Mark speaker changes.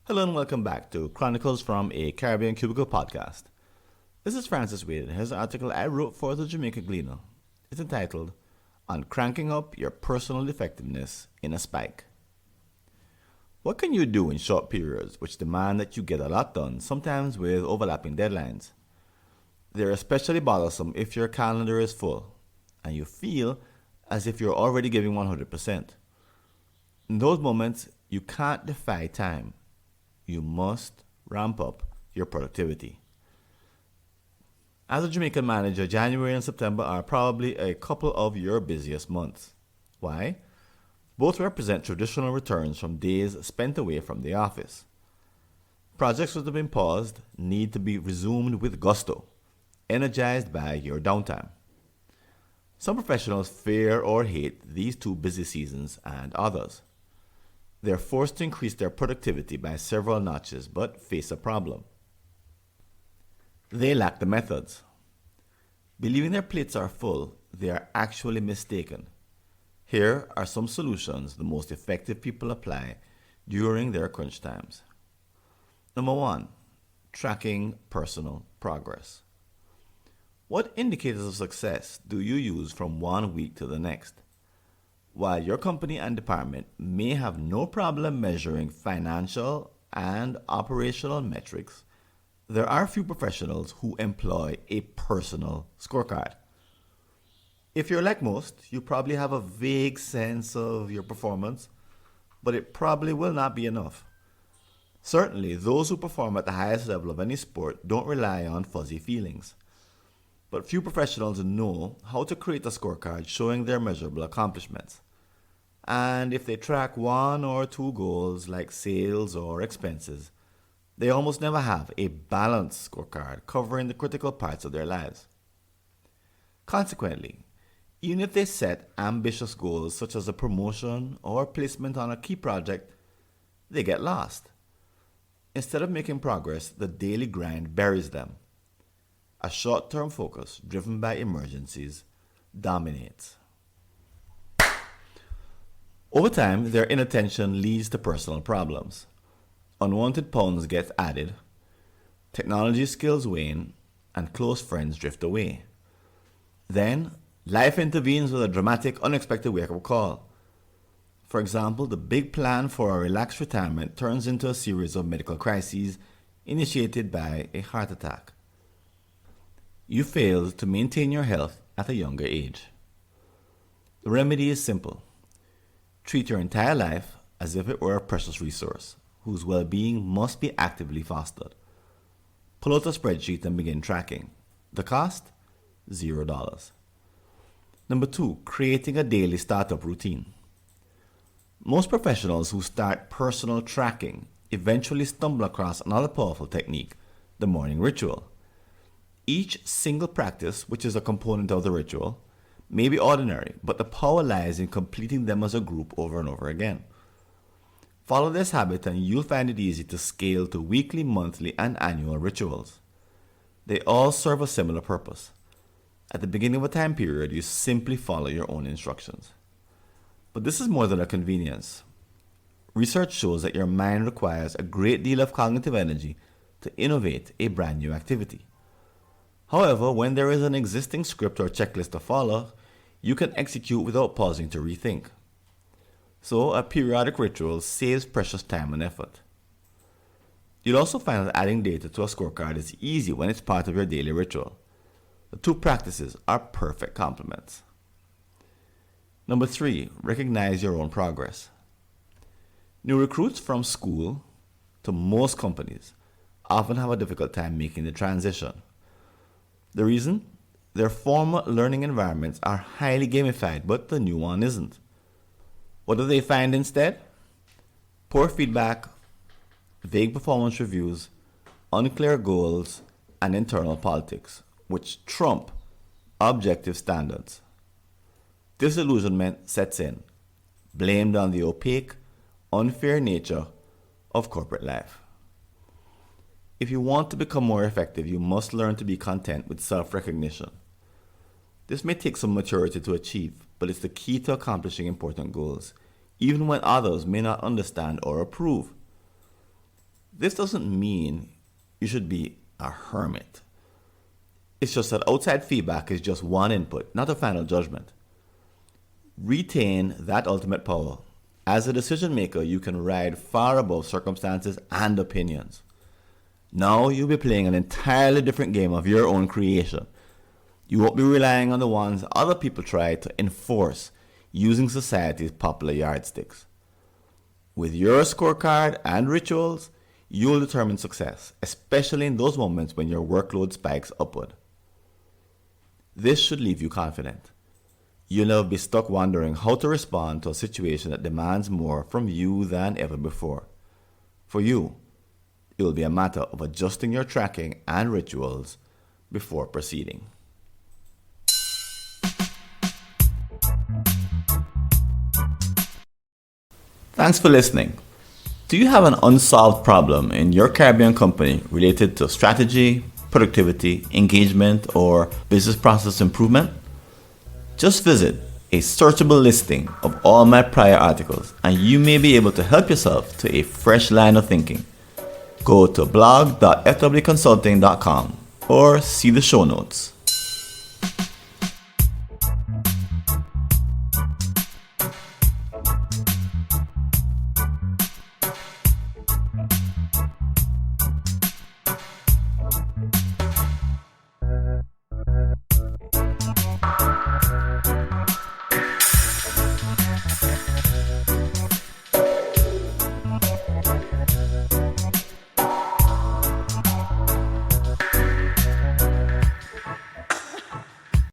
Speaker 1: Hello and welcome back to Chronicles from a Caribbean Cubicle podcast. This is Francis Wade, and his article I wrote for the Jamaica Gleaner. It's entitled, On Cranking Up Your Personal Effectiveness in a Spike. What can you do in short periods which demand that you get a lot done, sometimes with overlapping deadlines? They're especially bothersome if your calendar is full, and you feel as if you're already giving 100%. In those moments, you can't defy time. You must ramp up your productivity. As a Jamaican manager, January and September are probably a couple of your busiest months. Why? Both represent traditional returns from days spent away from the office. Projects that have been paused need to be resumed with gusto, energized by your downtime. Some professionals fear or hate these two busy seasons and others. They're forced to increase their productivity by several notches but face a problem. They lack the methods. Believing their plates are full, they are actually mistaken. Here are some solutions the most effective people apply during their crunch times. Number 1, tracking personal progress. What indicators of success do you use from one week to the next? While your company and department may have no problem measuring financial and operational metrics, there are few professionals who employ a personal scorecard. If you're like most, you probably have a vague sense of your performance, but it probably will not be enough. Certainly, those who perform at the highest level of any sport don't rely on fuzzy feelings. But few professionals know how to create a scorecard showing their measurable accomplishments. And if they track one or two goals like sales or expenses, they almost never have a balanced scorecard covering the critical parts of their lives. Consequently, even if they set ambitious goals such as a promotion or placement on a key project, they get lost. Instead of making progress, the daily grind buries them. A short-term focus driven by emergencies dominates. Over time, their inattention leads to personal problems. Unwanted pounds get added, technology skills wane, and close friends drift away. Then, life intervenes with a dramatic, unexpected wake-up call. For example, the big plan for a relaxed retirement turns into a series of medical crises initiated by a heart attack. You failed to maintain your health at a younger age. The remedy is simple. Treat your entire life as if it were a precious resource, whose well-being must be actively fostered. Pull out a spreadsheet and begin tracking. The cost? $0. Number 2, creating a daily startup routine. Most professionals who start personal tracking eventually stumble across another powerful technique, the morning ritual. Each single practice, which is a component of the ritual, may be ordinary, but the power lies in completing them as a group over and over again. Follow this habit and you'll find it easy to scale to weekly, monthly, and annual rituals. They all serve a similar purpose. At the beginning of a time period, you simply follow your own instructions. But this is more than a convenience. Research shows that your mind requires a great deal of cognitive energy to innovate a brand new activity. However, when there is an existing script or checklist to follow, you can execute without pausing to rethink. So, a periodic ritual saves precious time and effort. You'll also find that adding data to a scorecard is easy when it's part of your daily ritual. The two practices are perfect complements. Number 3, recognize your own progress. New recruits from school to most companies often have a difficult time making the transition. The reason? Their former learning environments are highly gamified, but the new one isn't. What do they find instead? Poor feedback, vague performance reviews, unclear goals, and internal politics, which trump objective standards. Disillusionment sets in, blamed on the opaque, unfair nature of corporate life. If you want to become more effective, you must learn to be content with self-recognition. This may take some maturity to achieve, but it's the key to accomplishing important goals, even when others may not understand or approve. This doesn't mean you should be a hermit. It's just that outside feedback is just one input, not a final judgment. Retain that ultimate power. As a decision maker, you can ride far above circumstances and opinions. Now you'll be playing an entirely different game of your own creation. You won't be relying on the ones other people try to enforce using society's popular yardsticks. With your scorecard and rituals, you'll determine success, especially in those moments when your workload spikes upward. This should leave you confident. You'll never be stuck wondering how to respond to a situation that demands more from you than ever before. For you, it will be a matter of adjusting your tracking and rituals before proceeding. Thanks for listening. Do you have an unsolved problem in your Caribbean company related to strategy, productivity, engagement, or business process improvement? Just visit a searchable listing of all my prior articles and you may be able to help yourself to a fresh line of thinking. Go to blog.fwconsulting.com or see the show notes.